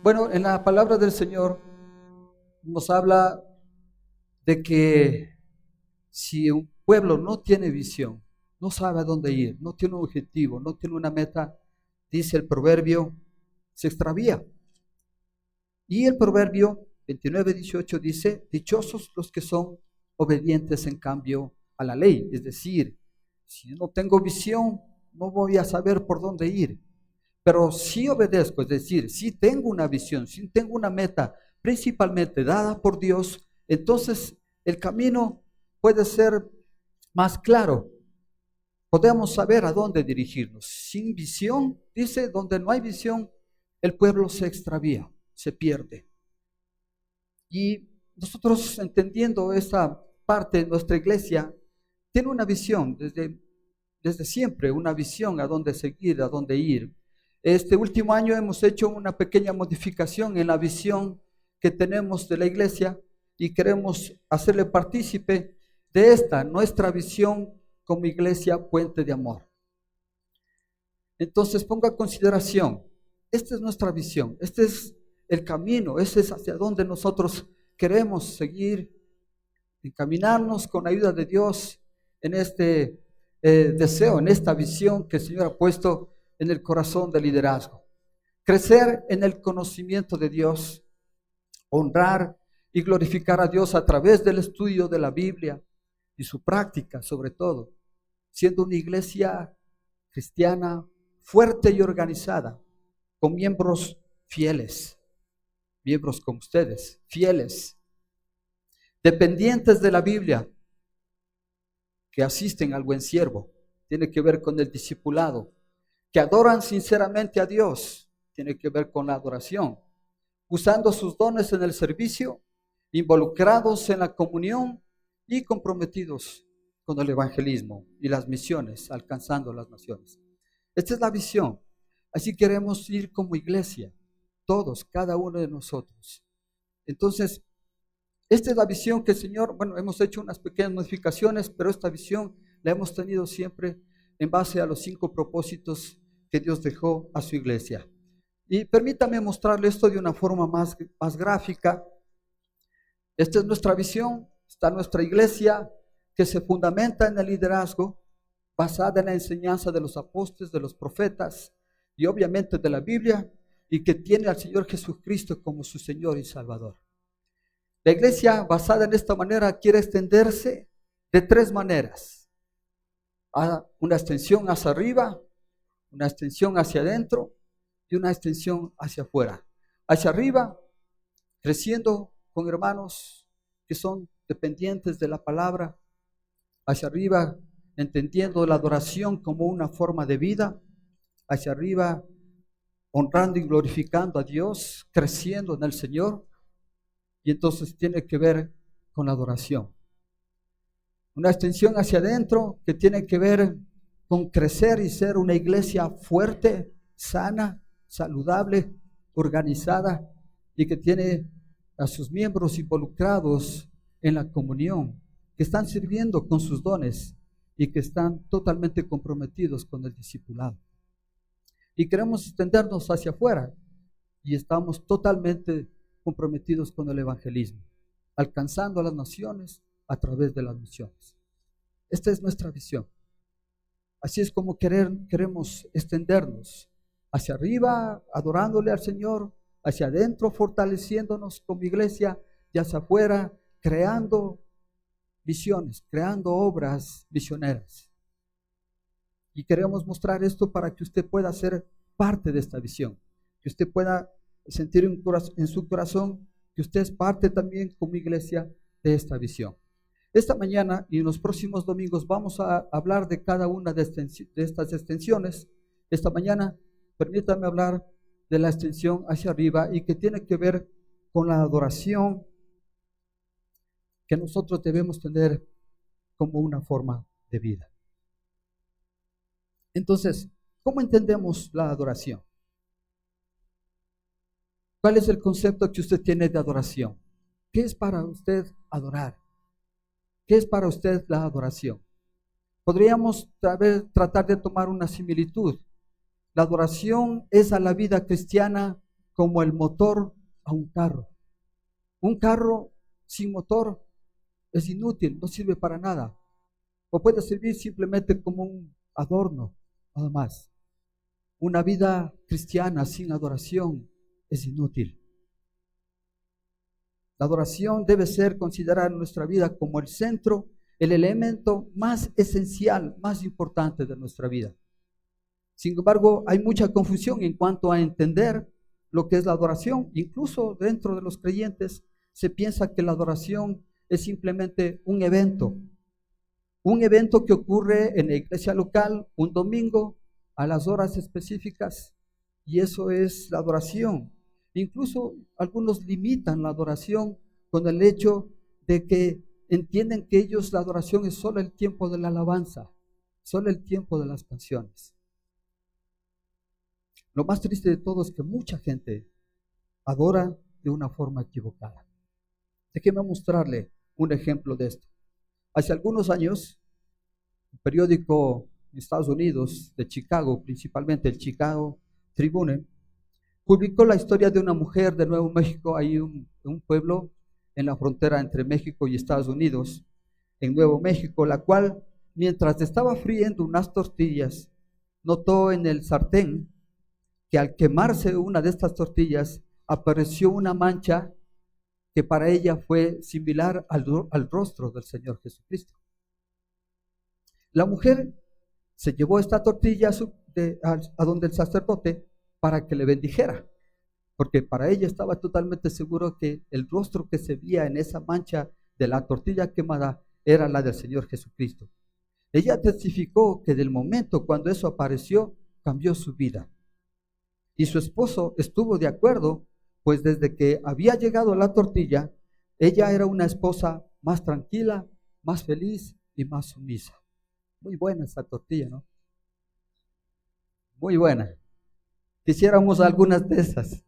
Bueno, en la palabra del Señor nos habla de que si un pueblo no tiene visión, no sabe a dónde ir, no tiene un objetivo, no tiene una meta, dice el proverbio, se extravía. Y el proverbio 29:18 dice, dichosos los que son obedientes en cambio a la ley. Es decir, si no tengo visión, no voy a saber por dónde ir. Pero si obedezco, es decir, si tengo una visión, si tengo una meta principalmente dada por Dios, entonces el camino puede ser más claro. Podemos saber a dónde dirigirnos. Sin visión, dice, donde no hay visión, el pueblo se extravía, se pierde. Y nosotros, entendiendo esta parte de nuestra iglesia, tiene una visión desde siempre, una visión a dónde seguir, a dónde ir. Este último año hemos hecho una pequeña modificación en la visión que tenemos de la iglesia y queremos hacerle partícipe de esta, nuestra visión como iglesia Puente de Amor. Entonces ponga en consideración, esta es nuestra visión, este es el camino, ese es hacia donde nosotros queremos seguir, encaminarnos con la ayuda de Dios en este deseo, en esta visión que el Señor ha puesto en el corazón del liderazgo. Crecer en el conocimiento de Dios, honrar y glorificar a Dios a través del estudio de la Biblia y su práctica, sobre todo, siendo una iglesia cristiana fuerte y organizada, con miembros fieles, miembros como ustedes, fieles, dependientes de la Biblia, que asisten al buen siervo, tiene que ver con el discipulado, que adoran sinceramente a Dios, tiene que ver con la adoración, usando sus dones en el servicio, involucrados en la comunión y comprometidos con el evangelismo y las misiones, alcanzando las naciones. Esta es la visión. Así queremos ir como iglesia, todos, cada uno de nosotros. Entonces, esta es la visión que el Señor, bueno, hemos hecho unas pequeñas modificaciones, pero esta visión la hemos tenido siempre en base a los 5 propósitos que Dios dejó a su iglesia. Y permítame mostrarle esto de una forma más gráfica. Esta es nuestra visión, está nuestra iglesia que se fundamenta en el liderazgo, basada en la enseñanza de los apóstoles, de los profetas y obviamente de la Biblia, y que tiene al Señor Jesucristo como su Señor y Salvador. La iglesia basada en esta manera quiere extenderse de 3 maneras. Una extensión hacia arriba, una extensión hacia adentro y una extensión hacia afuera. Hacia arriba, creciendo con hermanos que son dependientes de la palabra. Hacia arriba, entendiendo la adoración como una forma de vida. Hacia arriba, honrando y glorificando a Dios, creciendo en el Señor. Y entonces tiene que ver con la adoración. Una extensión hacia adentro que tiene que ver con crecer y ser una iglesia fuerte, sana, saludable, organizada y que tiene a sus miembros involucrados en la comunión, que están sirviendo con sus dones y que están totalmente comprometidos con el discipulado. Y queremos extendernos hacia afuera y estamos totalmente comprometidos con el evangelismo, alcanzando a las naciones a través de las misiones. Esta es nuestra visión. Así es como queremos extendernos hacia arriba, adorándole al Señor, hacia adentro, fortaleciéndonos como iglesia, y hacia afuera, creando visiones, creando obras misioneras. Y queremos mostrar esto para que usted pueda ser parte de esta visión, que usted pueda sentir en su corazón que usted es parte también como iglesia de esta visión. Esta mañana y en los próximos domingos vamos a hablar de cada una de estas extensiones. Esta mañana permítame hablar de la extensión hacia arriba y que tiene que ver con la adoración que nosotros debemos tener como una forma de vida. Entonces, ¿cómo entendemos la adoración? ¿Cuál es el concepto que usted tiene de adoración? ¿Qué es para usted adorar? ¿Qué es para usted la adoración? Podríamos tratar de tomar una similitud. La adoración es a la vida cristiana como el motor a un carro. Un carro sin motor es inútil, no sirve para nada. O puede servir simplemente como un adorno, nada más. Una vida cristiana sin adoración es inútil. La adoración debe ser considerada en nuestra vida como el centro, el elemento más esencial, más importante de nuestra vida. Sin embargo, hay mucha confusión en cuanto a entender lo que es la adoración. Incluso dentro de los creyentes se piensa que la adoración es simplemente un evento que ocurre en la iglesia local un domingo a las horas específicas, y eso es la adoración. Incluso algunos limitan la adoración con el hecho de que entienden que ellos la adoración es solo el tiempo de la alabanza, solo el tiempo de las canciones. Lo más triste de todo es que mucha gente adora de una forma equivocada. Déjeme mostrarle un ejemplo de esto. Hace algunos años, un periódico en Estados Unidos, de Chicago, principalmente el Chicago Tribune, publicó la historia de una mujer de Nuevo México, ahí un pueblo en la frontera entre México y Estados Unidos, en Nuevo México, la cual, mientras estaba friendo unas tortillas, notó en el sartén que al quemarse una de estas tortillas, apareció una mancha que para ella fue similar al rostro del Señor Jesucristo. La mujer se llevó esta tortilla a donde el sacerdote para que le bendijera, porque para ella estaba totalmente seguro que el rostro que se veía en esa mancha de la tortilla quemada era la del Señor Jesucristo. Ella testificó que del momento cuando eso apareció, cambió su vida. Y su esposo estuvo de acuerdo, pues desde que había llegado la tortilla, ella era una esposa más tranquila, más feliz y más sumisa. Muy buena esa tortilla, ¿no? Muy buena. Quisiéramos algunas de esas.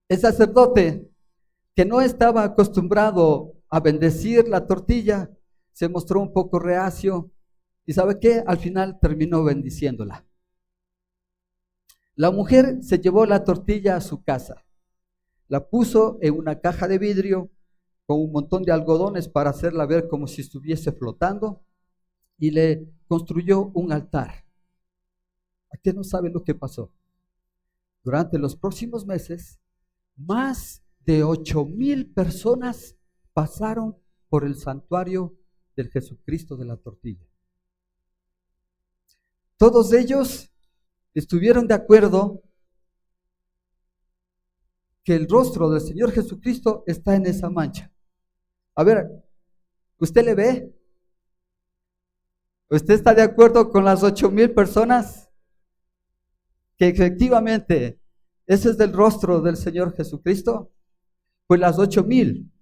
El sacerdote, que no estaba acostumbrado a bendecir la tortilla, se mostró un poco reacio y ¿sabe qué? Al final terminó bendiciéndola. La mujer se llevó la tortilla a su casa, la puso en una caja de vidrio con un montón de algodones para hacerla ver como si estuviese flotando y le construyó un altar. ¿A qué no sabe lo que pasó? Durante los próximos meses, más de 8,000 personas pasaron por el santuario del Jesucristo de la tortilla. Todos ellos estuvieron de acuerdo que el rostro del Señor Jesucristo está en esa mancha. A ver, ¿usted le ve? ¿Usted está de acuerdo con las 8,000 personas? Que efectivamente ese es el rostro del Señor Jesucristo. Pues las 8,000,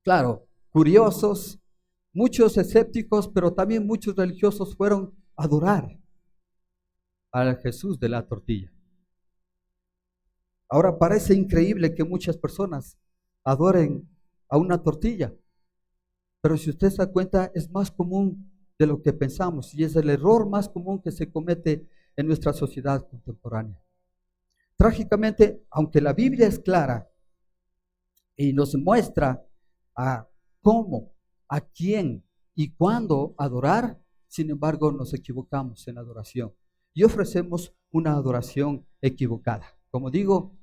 claro, curiosos, muchos escépticos, pero también muchos religiosos fueron a adorar al Jesús de la tortilla. Ahora parece increíble que muchas personas adoren a una tortilla, pero si usted se da cuenta es más común de lo que pensamos y es el error más común que se comete en nuestra sociedad contemporánea. Trágicamente, aunque la Biblia es clara y nos muestra a cómo, a quién y cuándo adorar, sin embargo nos equivocamos en la adoración y ofrecemos una adoración equivocada. Como digo,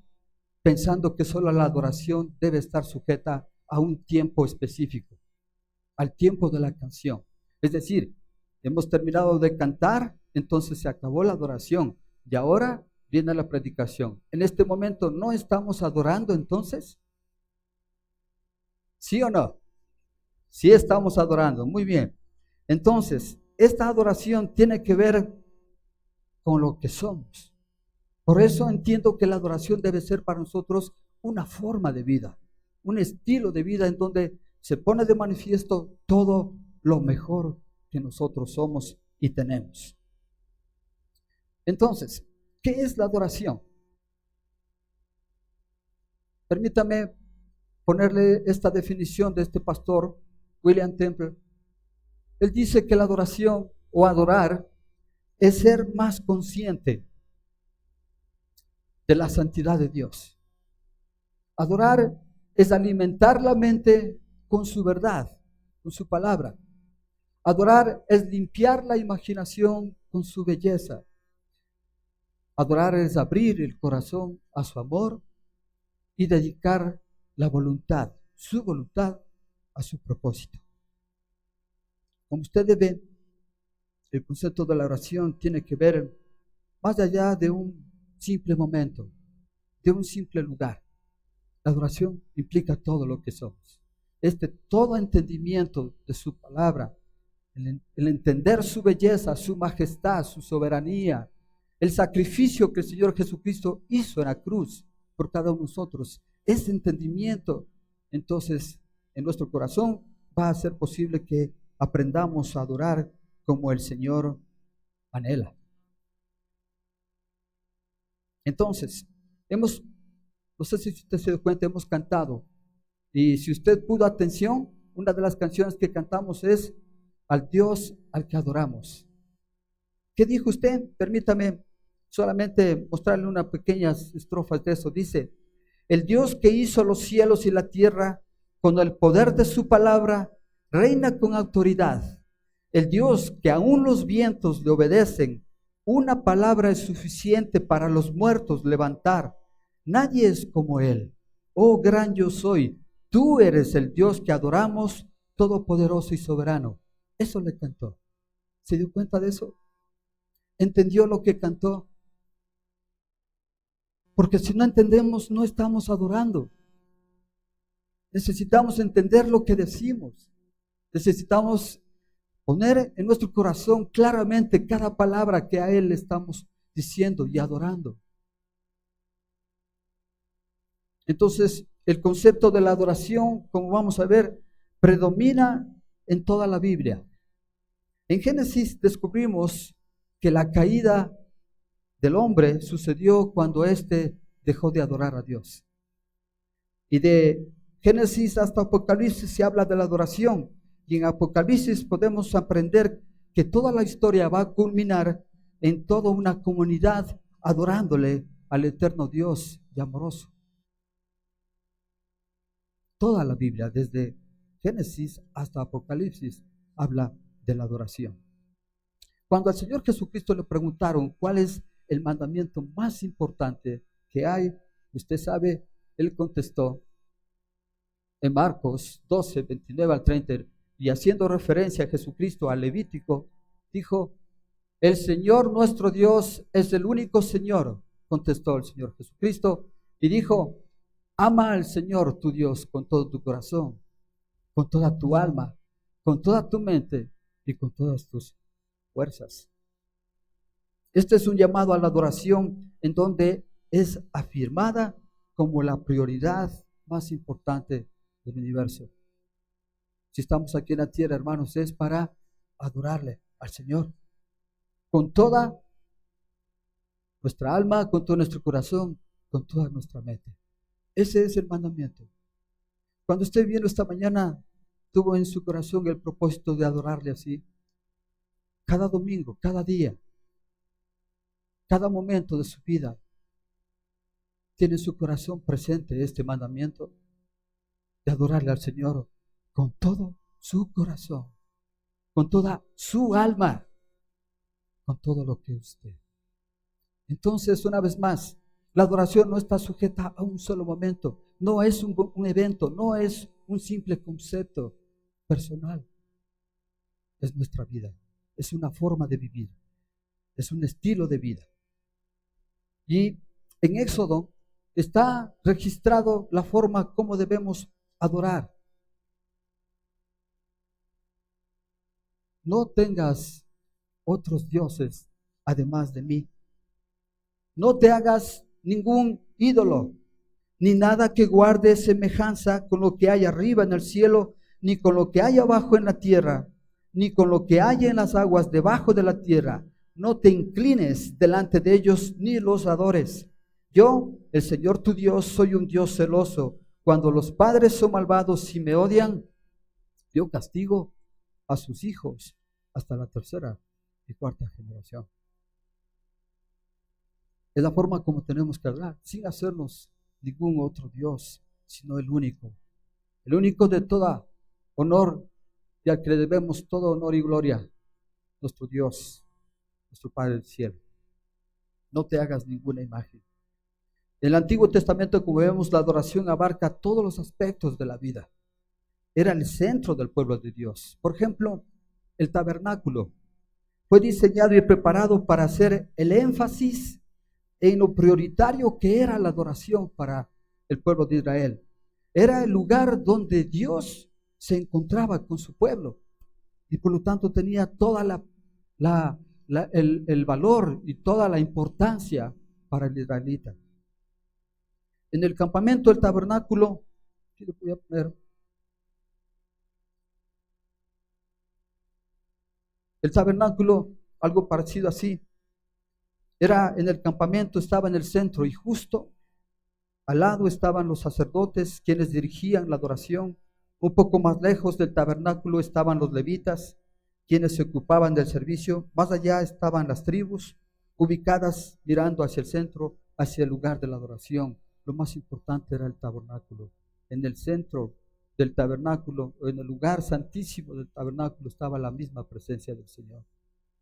pensando que solo la adoración debe estar sujeta a un tiempo específico, al tiempo de la canción. Es decir, hemos terminado de cantar, entonces se acabó la adoración y ahora viene la predicación. En este momento no estamos adorando entonces. ¿Sí o no? Sí estamos adorando, muy bien. Entonces, esta adoración tiene que ver con lo que somos. Por eso entiendo que la adoración debe ser para nosotros una forma de vida, un estilo de vida en donde se pone de manifiesto todo lo mejor que nosotros somos y tenemos. Entonces, ¿qué es la adoración? Permítame ponerle esta definición de este pastor, William Temple. Él dice que la adoración o adorar es ser más consciente de la santidad de Dios. Adorar es alimentar la mente con su verdad, con su palabra. Adorar es limpiar la imaginación con su belleza. Adorar es abrir el corazón a su amor y dedicar la voluntad, su voluntad, a su propósito. Como ustedes ven, el concepto de la oración tiene que ver más allá de un simple momento, de un simple lugar. La adoración implica todo lo que somos. Todo entendimiento de su palabra, el entender su belleza, su majestad, su soberanía, el sacrificio que el Señor Jesucristo hizo en la cruz por cada uno de nosotros, ese entendimiento, entonces en nuestro corazón va a ser posible que aprendamos a adorar como el Señor anhela. Entonces, no sé si usted se dio cuenta, hemos cantado. Y si usted pudo atención, una de las canciones que cantamos es al Dios al que adoramos. ¿Qué dijo usted? Permítame solamente mostrarle unas pequeñas estrofas de eso. Dice, el Dios que hizo los cielos y la tierra, con el poder de su palabra, reina con autoridad. El Dios que aún los vientos le obedecen, una palabra es suficiente para los muertos levantar. Nadie es como Él. Oh gran yo soy, tú eres el Dios que adoramos, todopoderoso y soberano. Eso le cantó. ¿Se dio cuenta de eso? ¿Entendió lo que cantó? Porque si no entendemos, no estamos adorando. Necesitamos entender lo que decimos. Necesitamos poner en nuestro corazón claramente cada palabra que a Él le estamos diciendo y adorando. Entonces, el concepto de la adoración, como vamos a ver, predomina en toda la Biblia. En Génesis descubrimos que la caída del hombre sucedió cuando éste dejó de adorar a Dios. Y de Génesis hasta Apocalipsis se habla de la adoración. Y en Apocalipsis podemos aprender que toda la historia va a culminar en toda una comunidad adorándole al eterno Dios y amoroso. Toda la Biblia, desde Génesis hasta Apocalipsis, habla de la adoración. Cuando al Señor Jesucristo le preguntaron cuál es el mandamiento más importante que hay, usted sabe, Él contestó en Marcos 12, 29 al 30, y haciendo referencia a Jesucristo, al Levítico, dijo, el Señor nuestro Dios es el único Señor, contestó el Señor Jesucristo, y dijo, ama al Señor tu Dios con todo tu corazón, con toda tu alma, con toda tu mente y con todas tus fuerzas. Este es un llamado a la adoración en donde es afirmada como la prioridad más importante del universo. Si estamos aquí en la tierra, hermanos, es para adorarle al Señor con toda nuestra alma, con todo nuestro corazón, con toda nuestra mente. Ese es el mandamiento. Cuando usted vino esta mañana, tuvo en su corazón el propósito de adorarle así. Cada domingo, cada día, cada momento de su vida, tiene en su corazón presente este mandamiento de adorarle al Señor con todo su corazón, con toda su alma, con todo lo que usted. Entonces, una vez más, la adoración no está sujeta a un solo momento, no es un evento, no es un simple concepto personal. Es nuestra vida, es una forma de vivir, es un estilo de vida. Y en Éxodo está registrado la forma como debemos adorar. No tengas otros dioses además de mí. No te hagas ningún ídolo, ni nada que guarde semejanza con lo que hay arriba en el cielo, ni con lo que hay abajo en la tierra, ni con lo que hay en las aguas debajo de la tierra. No te inclines delante de ellos, ni los adores. Yo, el Señor tu Dios, soy un Dios celoso. Cuando los padres son malvados y me odian, yo castigo a sus hijos hasta la tercera y cuarta generación. Es la forma como tenemos que hablar, sin hacernos ningún otro Dios, sino el único de toda honor y al que le debemos todo honor y gloria, nuestro Dios, nuestro Padre del cielo. No te hagas ninguna imagen. En el Antiguo Testamento, como vemos, la adoración abarca todos los aspectos de la vida. Era el centro del pueblo de Dios. Por ejemplo, el tabernáculo fue diseñado y preparado para hacer el énfasis en lo prioritario que era la adoración para el pueblo de Israel. Era el lugar donde Dios se encontraba con su pueblo y por lo tanto tenía toda el valor y toda la importancia para el israelita. En el campamento del tabernáculo, aquí le voy a poner, el tabernáculo, algo parecido así, era en el campamento, estaba en el centro y justo al lado estaban los sacerdotes quienes dirigían la adoración. Un poco más lejos del tabernáculo estaban los levitas, quienes se ocupaban del servicio. Más allá estaban las tribus, ubicadas mirando hacia el centro, hacia el lugar de la adoración. Lo más importante era el tabernáculo. En el centro del tabernáculo, en el lugar santísimo del tabernáculo, estaba la misma presencia del Señor.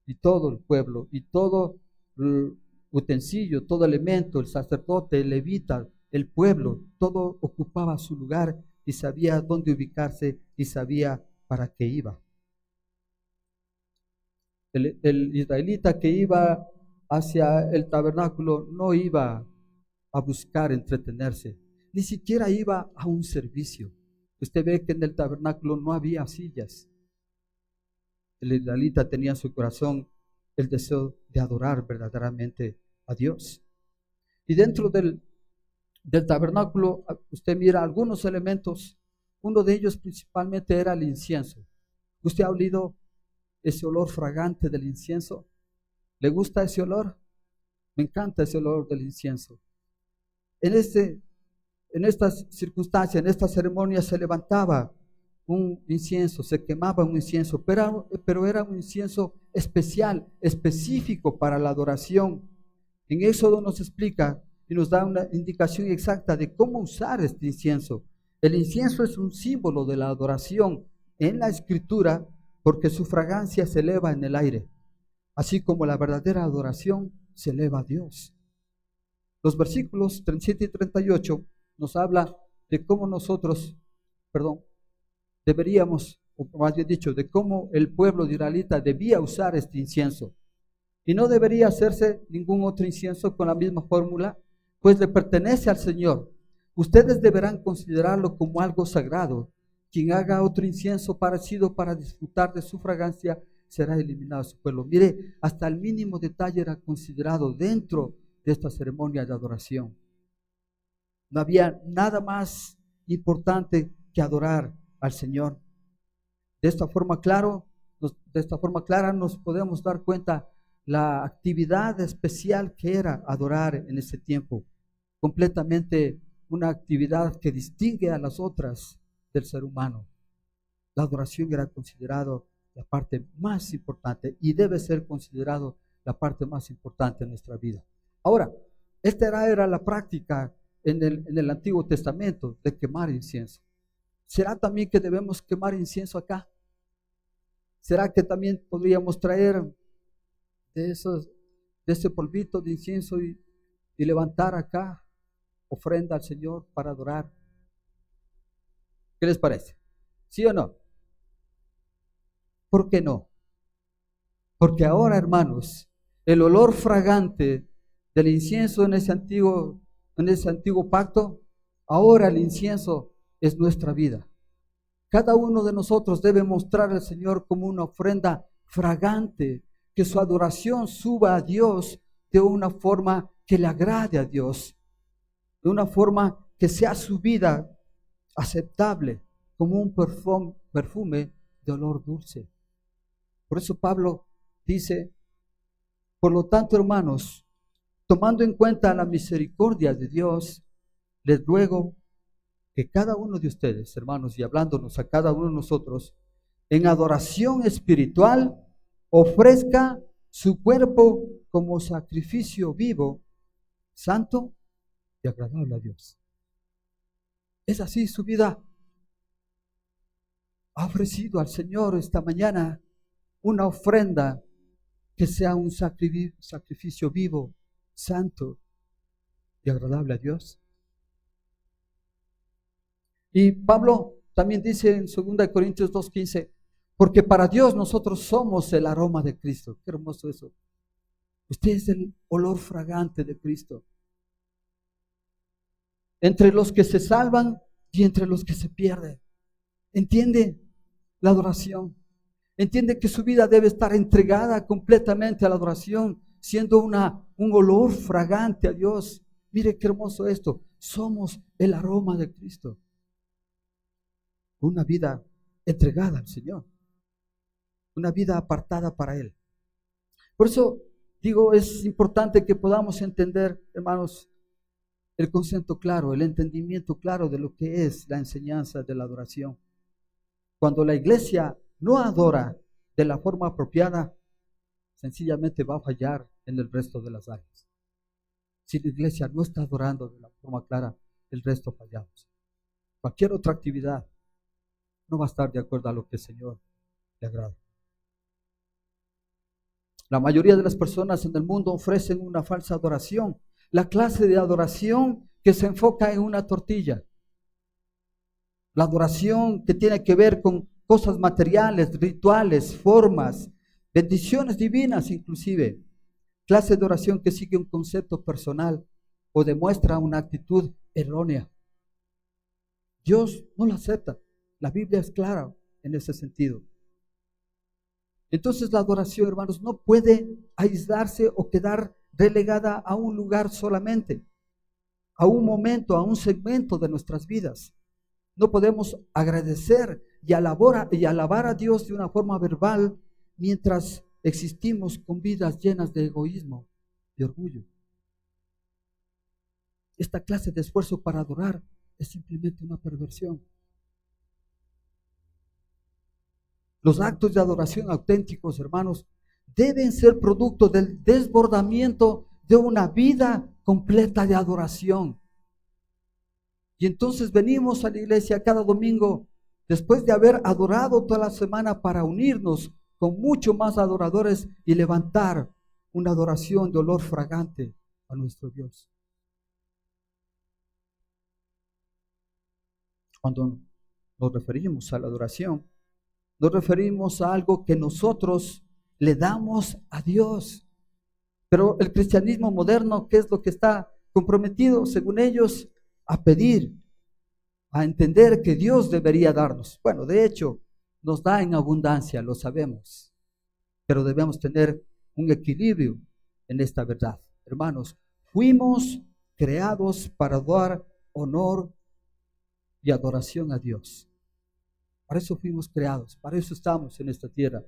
Y todo el pueblo, y todo el utensilio, todo elemento, el sacerdote, el levita, el pueblo, todo ocupaba su lugar y sabía dónde ubicarse y sabía para qué iba. El israelita que iba hacia el tabernáculo no iba a buscar entretenerse, ni siquiera iba a un servicio. Usted ve que en el tabernáculo no había sillas. El israelita tenía en su corazón el deseo de adorar verdaderamente a Dios. Y dentro del tabernáculo, usted mira algunos elementos. Uno de ellos principalmente era el incienso. ¿Usted ha olido ese olor fragante del incienso? ¿Le gusta ese olor? Me encanta ese olor del incienso. En estas circunstancias, en esta ceremonia se levantaba un incienso, se quemaba un incienso, pero era un incienso especial, específico para la adoración. En Éxodo nos explica y nos da una indicación exacta de cómo usar este incienso. El incienso es un símbolo de la adoración en la Escritura porque su fragancia se eleva en el aire, así como la verdadera adoración se eleva a Dios. Los versículos 37 y 38 nos habla de cómo nosotros, deberíamos, o más bien dicho, de cómo el pueblo de israelita debía usar este incienso. Y no debería hacerse ningún otro incienso con la misma fórmula, pues le pertenece al Señor. Ustedes deberán considerarlo como algo sagrado. Quien haga otro incienso parecido para disfrutar de su fragancia será eliminado de su pueblo. Mire, hasta el mínimo detalle era considerado dentro de esta ceremonia de adoración. No había nada más importante que adorar al Señor. De esta forma clara nos podemos dar cuenta la actividad especial que era adorar en ese tiempo. Completamente una actividad que distingue a las otras del ser humano. La adoración era considerado la parte más importante y debe ser considerado la parte más importante de nuestra vida. Ahora, esta era la práctica en el Antiguo Testamento de quemar incienso. ¿Será también que debemos quemar incienso acá? ¿Será que también podríamos traer de ese polvito de incienso y levantar acá ofrenda al Señor para adorar? ¿Qué les parece? ¿Sí o no? ¿Por qué no? Porque ahora, hermanos, el olor fragante del incienso en ese antiguo pacto, ahora el incienso es nuestra vida. Cada uno de nosotros debe mostrar al Señor como una ofrenda fragante, que su adoración suba a Dios de una forma que le agrade a Dios, de una forma que sea su vida aceptable, como un perfume de olor dulce. Por eso Pablo dice: por lo tanto, hermanos, tomando en cuenta la misericordia de Dios, les ruego que cada uno de ustedes, hermanos, y hablándonos a cada uno de nosotros, en adoración espiritual, ofrezca su cuerpo como sacrificio vivo, santo y agradable a Dios. Es así su vida. Ha ofrecido al Señor esta mañana una ofrenda que sea un sacrificio vivo, santo y agradable a Dios. Y Pablo también dice en 2 Corintios 2:15, porque para Dios nosotros somos el aroma de Cristo. Qué hermoso eso. Usted es el olor fragante de Cristo. Entre los que se salvan y entre los que se pierden. ¿Entiende la adoración? Entiende que su vida debe estar entregada completamente a la adoración, siendo un olor fragante a Dios. Mire qué hermoso esto. Somos el aroma de Cristo. Una vida entregada al Señor. Una vida apartada para Él. Por eso digo, es importante que podamos entender, hermanos, el concepto claro, el entendimiento claro de lo que es la enseñanza de la adoración. Cuando la iglesia no adora de la forma apropiada, sencillamente va a fallar en el resto de las áreas. Si la iglesia no está adorando de la forma clara, el resto fallamos. Cualquier otra actividad no va a estar de acuerdo a lo que el Señor le agrada. La mayoría de las personas en el mundo ofrecen una falsa adoración, la clase de adoración que se enfoca en una tortilla. La adoración que tiene que ver con cosas materiales, rituales, formas, bendiciones divinas inclusive. Clase de oración que sigue un concepto personal o demuestra una actitud errónea. Dios no la acepta. La Biblia es clara en ese sentido. Entonces la adoración, hermanos, no puede aislarse o quedar relegada a un lugar solamente, a un momento, a un segmento de nuestras vidas. No podemos agradecer y alabar a Dios de una forma verbal mientras existimos con vidas llenas de egoísmo y orgullo. Esta clase de esfuerzo para adorar es simplemente una perversión. Los actos de adoración auténticos, hermanos, deben ser producto del desbordamiento de una vida completa de adoración. Y entonces venimos a la iglesia cada domingo, después de haber adorado toda la semana, para unirnos con mucho más adoradores y levantar una adoración de olor fragante a nuestro Dios. Cuando nos referimos a la adoración, nos referimos a algo que nosotros le damos a Dios. Pero el cristianismo moderno, ¿qué es lo que está comprometido, según ellos? A pedir, a entender que Dios debería darnos. Bueno, de hecho, nos da en abundancia, lo sabemos. Pero debemos tener un equilibrio en esta verdad. Hermanos, fuimos creados para dar honor y adoración a Dios. Para eso fuimos creados, para eso estamos en esta tierra.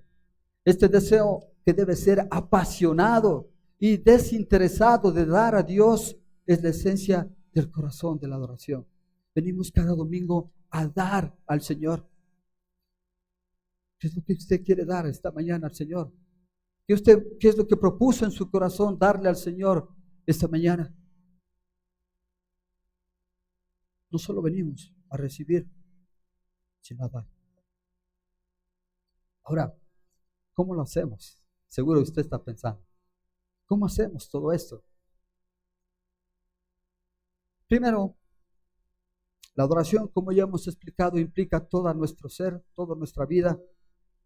Este deseo que debe ser apasionado y desinteresado de dar a Dios es la esencia del corazón de la adoración. Venimos cada domingo a dar al Señor. ¿Qué es lo que usted quiere dar esta mañana al Señor? ¿Qué es lo que propuso en su corazón darle al Señor esta mañana? No solo venimos a recibir, sino a dar. Ahora, ¿cómo lo hacemos? Seguro usted está pensando, ¿cómo hacemos todo esto? Primero, la adoración, como ya hemos explicado, implica todo nuestro ser, toda nuestra vida,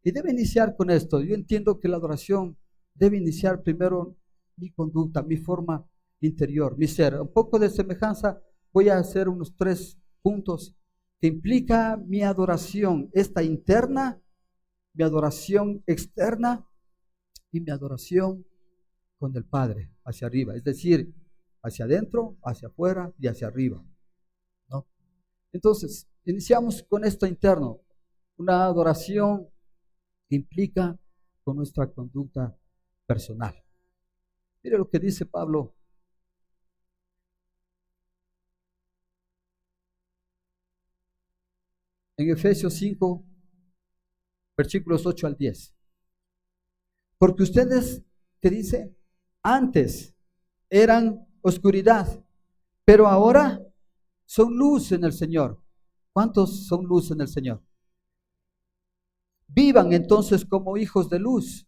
y debe iniciar con esto. Yo entiendo que la adoración debe iniciar primero mi conducta, mi forma interior, mi ser. Un poco de semejanza, voy a hacer unos 3 puntos que implica mi adoración, esta interna, mi adoración externa y mi adoración con el Padre, hacia arriba, es decir, hacia adentro, hacia afuera y hacia arriba, ¿no? Entonces, iniciamos con esto interno, una adoración que implica con nuestra conducta personal. Mire lo que dice Pablo. En Efesios 5, versículos 8 al 10. Porque ustedes, ¿qué dice? Antes eran oscuridad, pero ahora son luz en el Señor. ¿Cuántos son luz en el Señor? Vivan entonces como hijos de luz.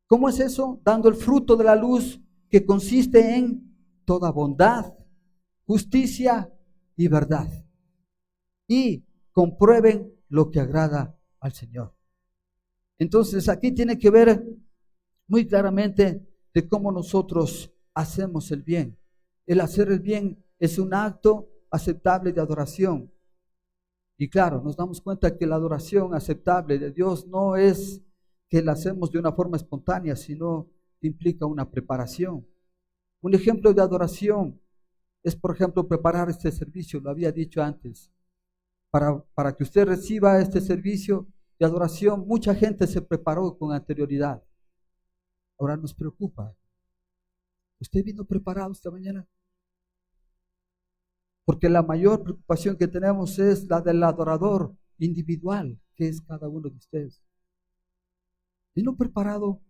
¿Cómo es eso? Dando el fruto de la luz, que consiste en toda bondad, justicia y verdad. Y comprueben lo que agrada al Señor. Entonces aquí tiene que ver muy claramente de cómo nosotros hacemos el bien. El hacer el bien es un acto aceptable de adoración. Y claro, nos damos cuenta que la adoración aceptable de Dios no es que la hacemos de una forma espontánea, sino que implica una preparación. Un ejemplo de adoración es, por ejemplo, preparar este servicio, lo había dicho antes. Para que usted reciba este servicio de adoración, mucha gente se preparó con anterioridad. Ahora nos preocupa. ¿Usted vino preparado esta mañana? Porque la mayor preocupación que tenemos es la del adorador individual, que es cada uno de ustedes. ¿Vino preparado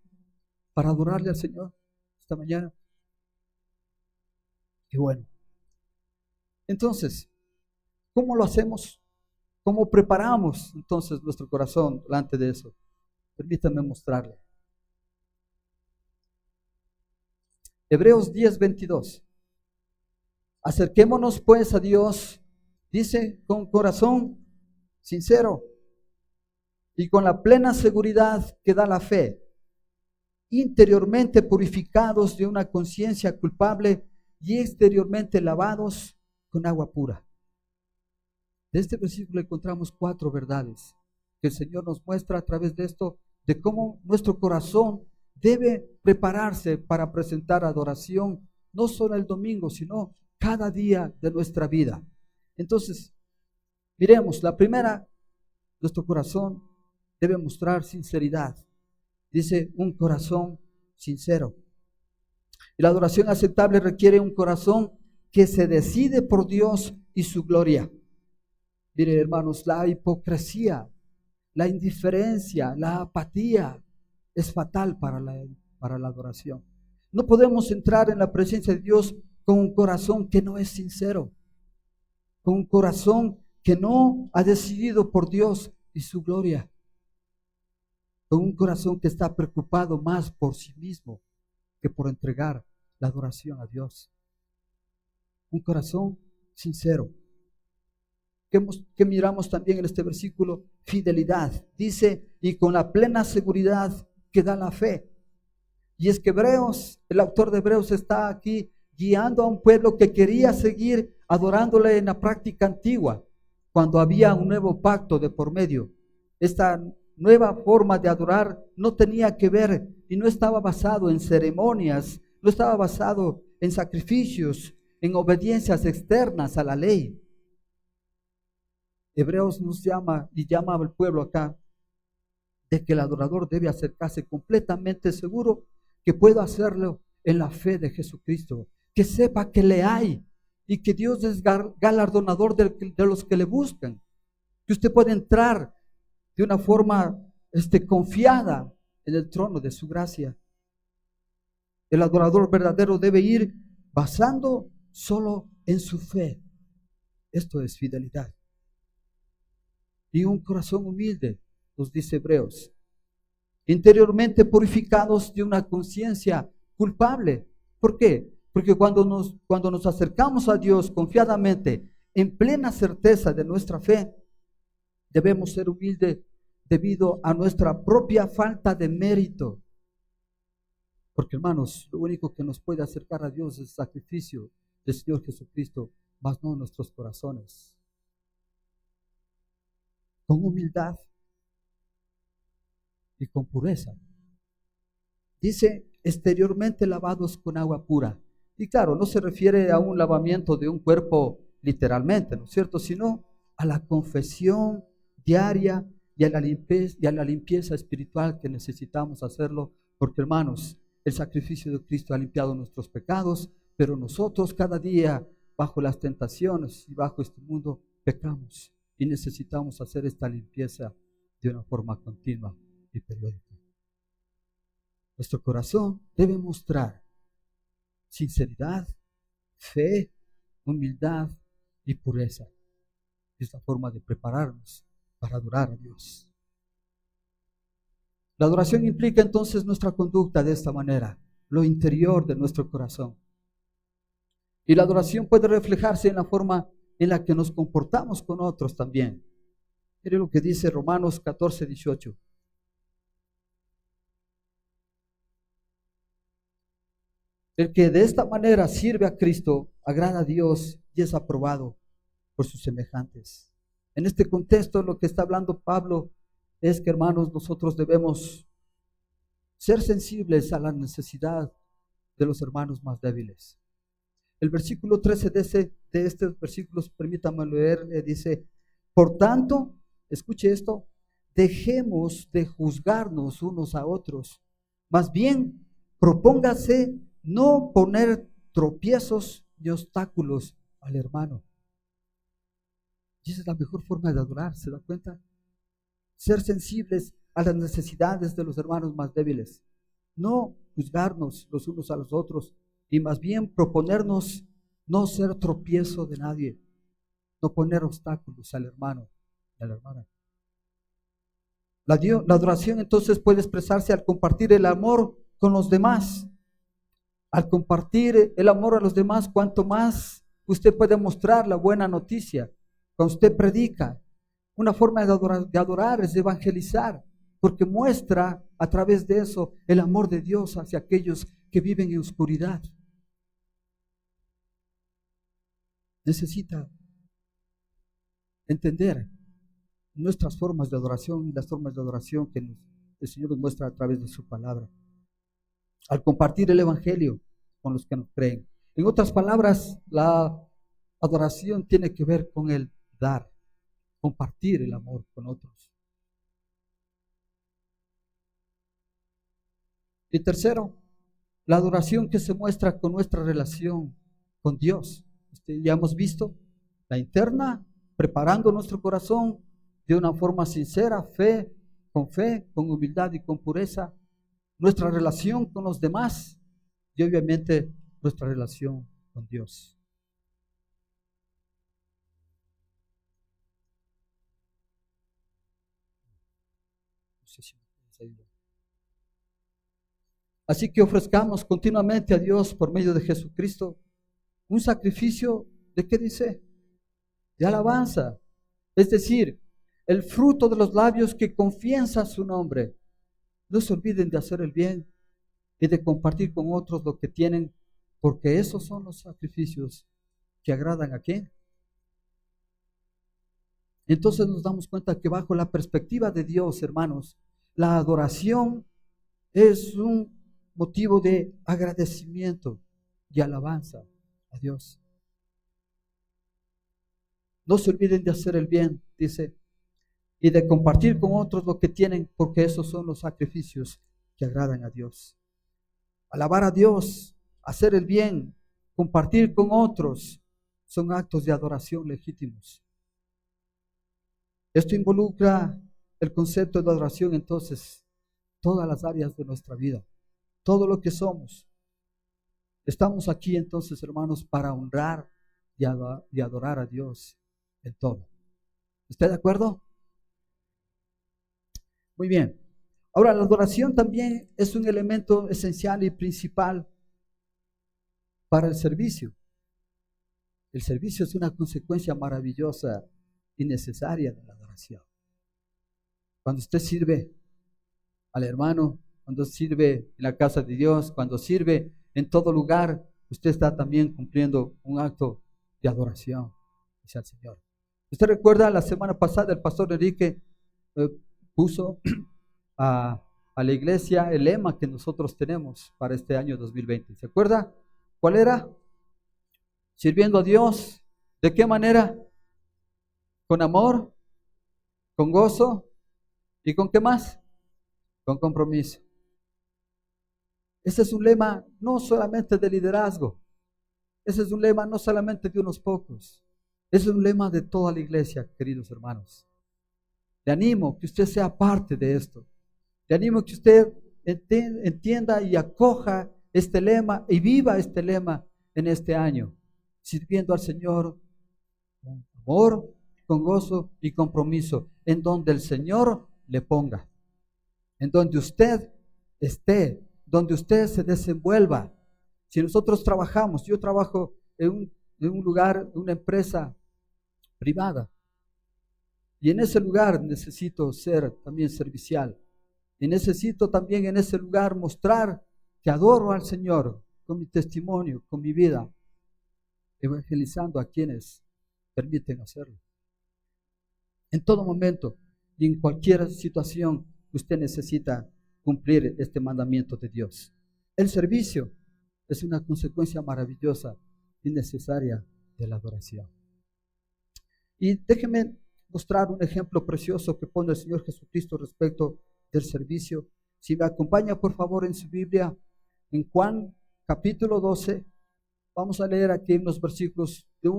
para adorarle al Señor esta mañana? Y bueno, entonces, ¿cómo lo hacemos? ¿Cómo preparamos entonces nuestro corazón delante de eso? Permítanme mostrarle. Hebreos 10:22. Acerquémonos pues a Dios, dice, con corazón sincero y con la plena seguridad que da la fe, interiormente purificados de una conciencia culpable y exteriormente lavados con agua pura. De este versículo encontramos 4 verdades que el Señor nos muestra a través de esto, de cómo nuestro corazón debe prepararse para presentar adoración, no solo el domingo, sino cada día de nuestra vida. Entonces, miremos, la primera, nuestro corazón debe mostrar sinceridad. Dice, un corazón sincero. Y la adoración aceptable requiere un corazón que se decide por Dios y su gloria. Mire, hermanos, la hipocresía, la indiferencia, la apatía es fatal para la adoración. No podemos entrar en la presencia de Dios con un corazón que no es sincero, con un corazón que no ha decidido por Dios y su gloria, con un corazón que está preocupado más por sí mismo que por entregar la adoración a Dios. Un corazón sincero. Que miramos también en este versículo, fidelidad. Dice, y con la plena seguridad que da la fe. Y es que Hebreos, el autor de Hebreos está aquí guiando a un pueblo que quería seguir adorándole en la práctica antigua, cuando había un nuevo pacto de por medio. Esta nueva forma de adorar no tenía que ver y no estaba basado en ceremonias, no estaba basado en sacrificios, en obediencias externas a la ley. Hebreos nos llama y llama al pueblo acá de que el adorador debe acercarse completamente seguro que pueda hacerlo en la fe de Jesucristo, que sepa que le hay y que Dios es galardonador de los que le buscan, que usted puede entrar de una forma confiada en el trono de su gracia. El adorador verdadero debe ir basando solo en su fe. Esto es fidelidad. Y un corazón humilde, nos dice Hebreos, interiormente purificados de una conciencia culpable. ¿Por qué? Porque cuando nos acercamos a Dios confiadamente, en plena certeza de nuestra fe, debemos ser humildes debido a nuestra propia falta de mérito. Porque, hermanos, lo único que nos puede acercar a Dios es el sacrificio del Señor Jesucristo, mas no nuestros corazones. Con humildad y con pureza. Dice, exteriormente lavados con agua pura. Y claro, no se refiere a un lavamiento de un cuerpo literalmente, ¿no es cierto? Sino a la confesión diaria y a la limpieza espiritual que necesitamos hacerlo, porque, hermanos, el sacrificio de Cristo ha limpiado nuestros pecados, pero nosotros cada día, bajo las tentaciones y bajo este mundo, pecamos y necesitamos hacer esta limpieza de una forma continua y periódica. Nuestro corazón debe mostrar sinceridad, fe, humildad y pureza. Es la forma de prepararnos para adorar a Dios. La adoración implica entonces nuestra conducta de esta manera, lo interior de nuestro corazón. Y la adoración puede reflejarse en la forma en la que nos comportamos con otros también. Mire lo que dice Romanos 14:18. El que de esta manera sirve a Cristo, agrada a Dios y es aprobado por sus semejantes. En este contexto, lo que está hablando Pablo es que, hermanos, nosotros debemos ser sensibles a la necesidad de los hermanos más débiles. El versículo 13 de estos versículos, permítame leer, dice: por tanto, escuche esto, dejemos de juzgarnos unos a otros, más bien propóngase no poner tropiezos ni obstáculos al hermano. Y esa es la mejor forma de adorar, ¿se da cuenta? Ser sensibles a las necesidades de los hermanos más débiles. No juzgarnos los unos a los otros, y más bien proponernos no ser tropiezo de nadie, no poner obstáculos al hermano y a la hermana. La adoración entonces puede expresarse al compartir el amor con los demás. Al compartir el amor a los demás, cuanto más usted puede mostrar la buena noticia. Cuando usted predica, una forma de adorar es evangelizar, porque muestra a través de eso el amor de Dios hacia aquellos que viven en oscuridad. Necesita entender nuestras formas de adoración y las formas de adoración que el Señor nos muestra a través de su palabra. Al compartir el evangelio con los que nos creen. En otras palabras, la adoración tiene que ver con el dar, compartir el amor con otros. Y tercero, la adoración que se muestra con nuestra relación con Dios. Ya hemos visto la interna, preparando nuestro corazón de una forma sincera, con humildad y con pureza. Nuestra relación con los demás y obviamente nuestra relación con Dios. Así que ofrezcamos continuamente a Dios por medio de Jesucristo un sacrificio, ¿de qué dice? De alabanza. Es decir, el fruto de los labios que confiesan su nombre. No se olviden de hacer el bien y de compartir con otros lo que tienen, porque esos son los sacrificios que agradan ¿a quién? Entonces nos damos cuenta que bajo la perspectiva de Dios, hermanos, la adoración es un motivo de agradecimiento y alabanza a Dios. No se olviden de hacer el bien, dice, y de compartir con otros lo que tienen, porque esos son los sacrificios que agradan a Dios. Alabar a Dios, hacer el bien, compartir con otros, son actos de adoración legítimos. Esto involucra el concepto de adoración, entonces, todas las áreas de nuestra vida, todo lo que somos. Estamos aquí entonces, hermanos, para honrar y adorar a Dios en todo. ¿Está de acuerdo? Muy bien. Ahora, la adoración también es un elemento esencial y principal para el servicio. El servicio es una consecuencia maravillosa y necesaria de la adoración. Cuando usted sirve al hermano, cuando sirve en la casa de Dios, cuando sirve en todo lugar, usted está también cumpliendo un acto de adoración hacia el Señor. Usted recuerda la semana pasada el pastor Enrique puso a la iglesia el lema que nosotros tenemos para este año 2020. ¿Se acuerda? ¿Cuál era? Sirviendo a Dios. ¿De qué manera? Con amor, con gozo y con qué más? Con compromiso. Ese es un lema no solamente de liderazgo. Ese es un lema no solamente de unos pocos. Ese es un lema de toda la iglesia, queridos hermanos. Le animo que usted sea parte de esto. Le animo que usted entienda y acoja este lema y viva este lema en este año, sirviendo al Señor con amor, con gozo y compromiso, en donde el Señor le ponga, en donde usted esté, donde usted se desenvuelva. Si nosotros trabajamos, yo trabajo en un lugar, en una empresa privada, y en ese lugar necesito ser también servicial, y necesito también en ese lugar mostrar que adoro al Señor con mi testimonio, con mi vida, evangelizando a quienes permiten hacerlo. En todo momento y en cualquier situación usted necesita cumplir este mandamiento de Dios. El servicio es una consecuencia maravillosa y necesaria de la adoración. Y déjeme mostrar un ejemplo precioso que pone el Señor Jesucristo respecto del servicio. Si me acompaña por favor en su Biblia, en Juan capítulo 12, vamos a leer aquí unos versículos de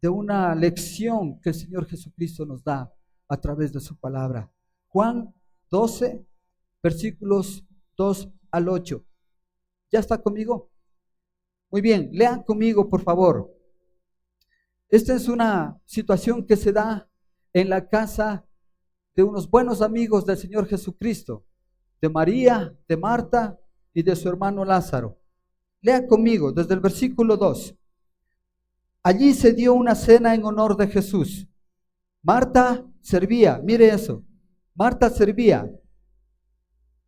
una lección que el Señor Jesucristo nos da a través de su palabra. Juan 12, versículos 2 al 8. ¿Ya está conmigo? Muy bien, lean conmigo por favor. Esta es una situación que se da en la casa de unos buenos amigos del Señor Jesucristo, de María, de Marta y de su hermano Lázaro. Lea conmigo desde el versículo 2. Allí se dio una cena en honor de Jesús. Marta servía, mire eso. Marta servía.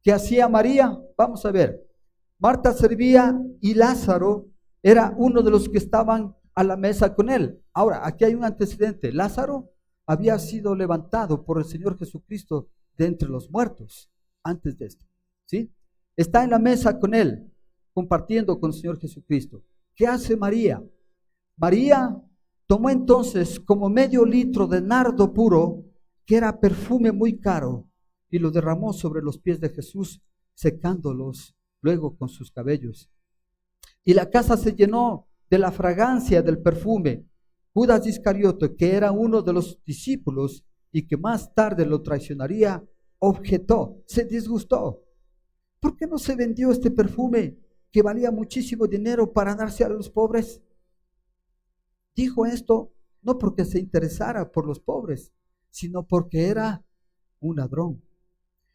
¿Qué hacía María? Vamos a ver. Marta servía y Lázaro era uno de los que estaban a la mesa con él. Ahora, aquí hay un antecedente. Lázaro había sido levantado por el Señor Jesucristo de entre los muertos antes de esto, ¿sí? Está en la mesa con él, compartiendo con el Señor Jesucristo. ¿Qué hace María? María tomó entonces como medio litro de nardo puro, que era perfume muy caro, y lo derramó sobre los pies de Jesús, secándolos luego con sus cabellos. Y la casa se llenó de la fragancia del perfume. Judas Iscariote, que era uno de los discípulos y que más tarde lo traicionaría, objetó, se disgustó. ¿Por qué no se vendió este perfume que valía muchísimo dinero para darse a los pobres? Dijo esto no porque se interesara por los pobres, sino porque era un ladrón.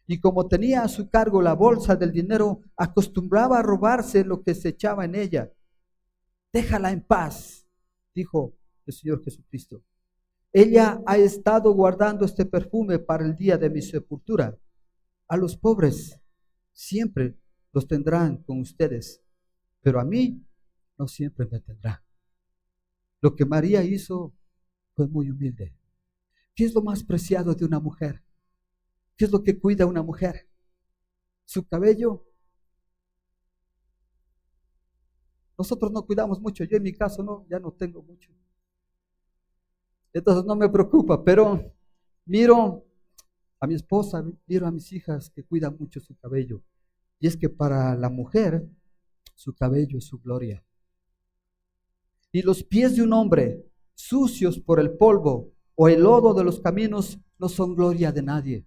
Y como tenía a su cargo la bolsa del dinero, acostumbraba a robarse lo que se echaba en ella. Déjala en paz, dijo el Señor Jesucristo. Ella ha estado guardando este perfume para el día de mi sepultura. A los pobres siempre los tendrán con ustedes, pero a mí no siempre me tendrán. Lo que María hizo fue muy humilde. ¿Qué es lo más preciado de una mujer? ¿Qué es lo que cuida a una mujer? ¿Su cabello? Nosotros no cuidamos mucho. Yo en mi caso no, ya no tengo mucho. Entonces no me preocupa, pero miro a mi esposa, miro a mis hijas que cuidan mucho su cabello. Y es que para la mujer, su cabello es su gloria. Y los pies de un hombre sucios por el polvo o el lodo de los caminos no son gloria de nadie.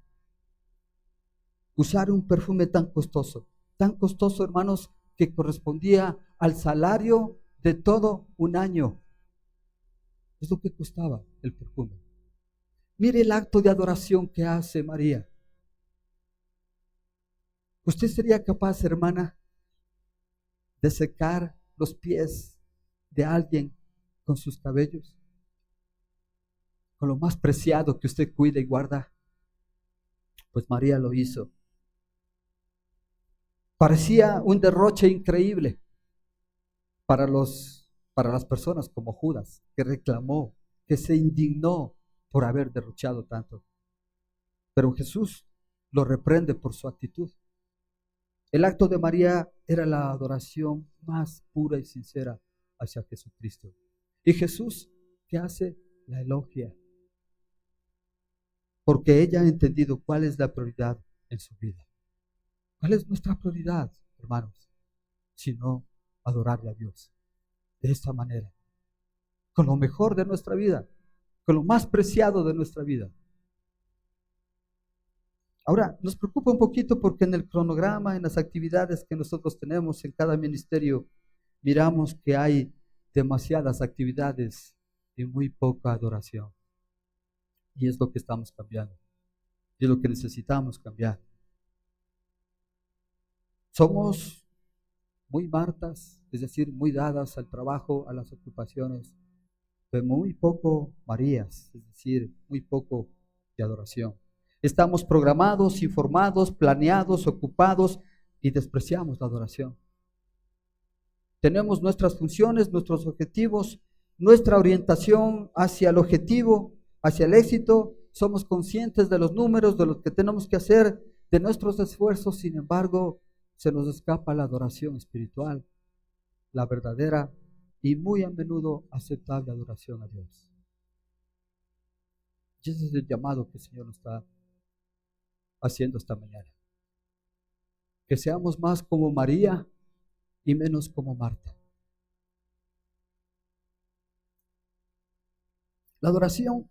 Usar un perfume tan costoso, hermanos, que correspondía al salario de todo un año. Es lo que costaba el perfume. Mire el acto de adoración que hace María. ¿Usted sería capaz, hermana, de secar los pies de alguien con sus cabellos? Con lo más preciado que usted cuida y guarda. Pues María lo hizo. Parecía un derroche increíble para las personas como Judas, que reclamó, que se indignó por haber derrochado tanto. Pero Jesús lo reprende por su actitud. El acto de María era la adoración más pura y sincera hacia Jesucristo. Y Jesús, ¿qué hace? La elogia. Porque ella ha entendido cuál es la prioridad en su vida. ¿Cuál es nuestra prioridad, hermanos? Sino adorarle a Dios de esta manera, con lo mejor de nuestra vida, con lo más preciado de nuestra vida. Ahora, nos preocupa un poquito porque en el cronograma, en las actividades que nosotros tenemos en cada ministerio, miramos que hay demasiadas actividades y muy poca adoración. Y es lo que estamos cambiando. Y es lo que necesitamos cambiar. Somos muy Martas, es decir, muy dadas al trabajo, a las ocupaciones, pero muy poco Marías, es decir, muy poco de adoración. Estamos programados, informados, planeados, ocupados y despreciamos la adoración. Tenemos nuestras funciones, nuestros objetivos, nuestra orientación hacia el objetivo, hacia el éxito. Somos conscientes de los números, de lo que tenemos que hacer, de nuestros esfuerzos. Sin embargo, se nos escapa la adoración espiritual, la verdadera y muy a menudo aceptable adoración a Dios. Y ese es el llamado que el Señor nos está haciendo esta mañana. Que seamos más como María y menos como Marta. La adoración,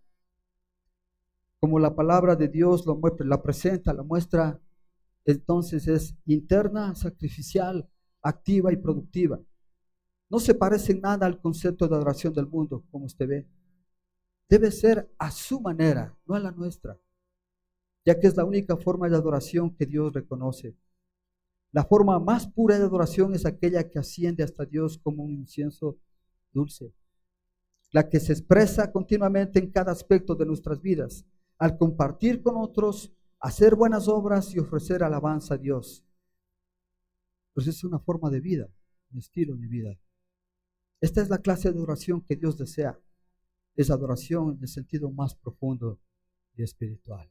como la palabra de Dios lo muestra, la presenta, la muestra, entonces es interna, sacrificial, activa y productiva. No se parece en nada al concepto de adoración del mundo, como usted ve. Debe ser a su manera, no a la nuestra, ya que es la única forma de adoración que Dios reconoce. La forma más pura de adoración es aquella que asciende hasta Dios como un incienso dulce, la que se expresa continuamente en cada aspecto de nuestras vidas, al compartir con otros, hacer buenas obras y ofrecer alabanza a Dios. Pues es una forma de vida, un estilo de vida. Esta es la clase de adoración que Dios desea. Es adoración en el sentido más profundo y espiritual.